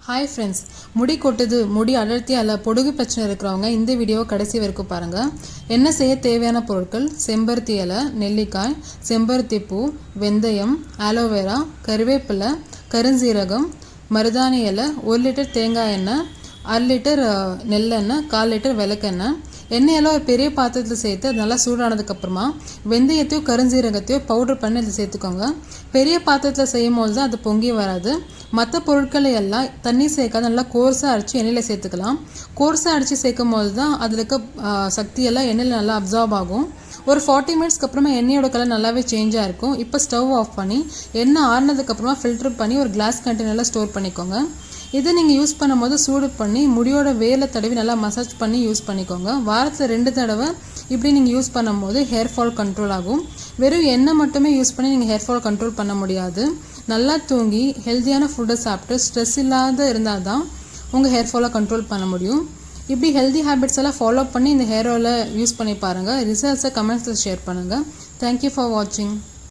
Hi friends, முடி கொட்டுது, முடி அடர்த்தி அல்ல பொடுகு பிரச்சனை இருக்கிறவங்க இந்த வீடியோவை கடைசி வரைக்கும் பாருங்கள். என்ன செய்ய தேவையான பொருட்கள்: செம்பருத்தி இலை, நெல்லிக்காய், செம்பருத்தி பூ, வெந்தயம், ஆலோவேரா, கருவேப்பிலை, கருஞ்சீரகம், மருதாணி இலை, 1 லிட்டர் தேங்காய் எண்ணெய், 1/2 லிட்டர் நெல்லெண்ணெய், 1/4 லிட்டர் விளக்கெண்ணெய். எண்ணெயெல்லாம் ஒரு பெரிய பாத்திரத்தில் சேர்த்து அது நல்லா சூடானதுக்கப்புறமா வெந்தயத்தையோ கருஞ்சீரகத்தையோ பவுடர் பண்ணி அதில் சேர்த்துக்கோங்க. பெரிய பாத்திரத்தில் செய்யும் போது தான் அது பொங்கி வராது. மற்ற பொருட்களை எல்லாம் தண்ணி சேர்க்காத நல்லா கோர்ஸாக அடித்து எண்ணெயில் சேர்த்துக்கலாம். கோர்ஸாக அடித்து சேர்க்கும் போது தான் அதில் இருக்க சக்தியெல்லாம் எண்ணெயில் நல்லா அப்சார்ப் ஆகும். ஒரு 40 மினிட்ஸ்க்கு அப்புறமா எண்ணெயோட கலர் நல்லாவே சேஞ்சாக இருக்கும். இப்போ ஸ்டவ் ஆஃப் பண்ணி எண்ணெய் ஆறுனதுக்கப்புறமா ஃபில்டர் பண்ணி ஒரு கிளாஸ் கண்டெய்னரில் ஸ்டோர் பண்ணிக்கோங்க. இதை நீங்கள் யூஸ் பண்ணும்போது சூடு பண்ணி முடியோட வேலை தடவி நல்லா மசாஜ் பண்ணி யூஸ் பண்ணிக்கோங்க. வாரத்தில் 2 தடவை இப்படி நீங்கள் யூஸ் பண்ணும்போது ஹேர் ஃபால் கண்ட்ரோல் ஆகும். வெறும் எண்ணெய் மட்டுமே யூஸ் பண்ணி நீங்கள் ஹேர் ஃபால் கண்ட்ரோல் பண்ண முடியாது. நல்லா தூங்கி ஹெல்த்தியான ஃபுட்டை சாப்பிட்டு ஸ்ட்ரெஸ் இல்லாத இருந்தால் தான் உங்கள் ஹேர் ஃபாலை கண்ட்ரோல் பண்ண முடியும். இப்படி ஹெல்தி ஹேபிட்ஸ் எல்லாம் ஃபாலோ பண்ணி இந்த ஹேர் ஆயிலை யூஸ் பண்ணி பாருங்கள். ரிசல்ட்ஸை கமெண்ட்ஸில் ஷேர் பண்ணுங்கள். தேங்க்யூ ஃபார் வாட்சிங்.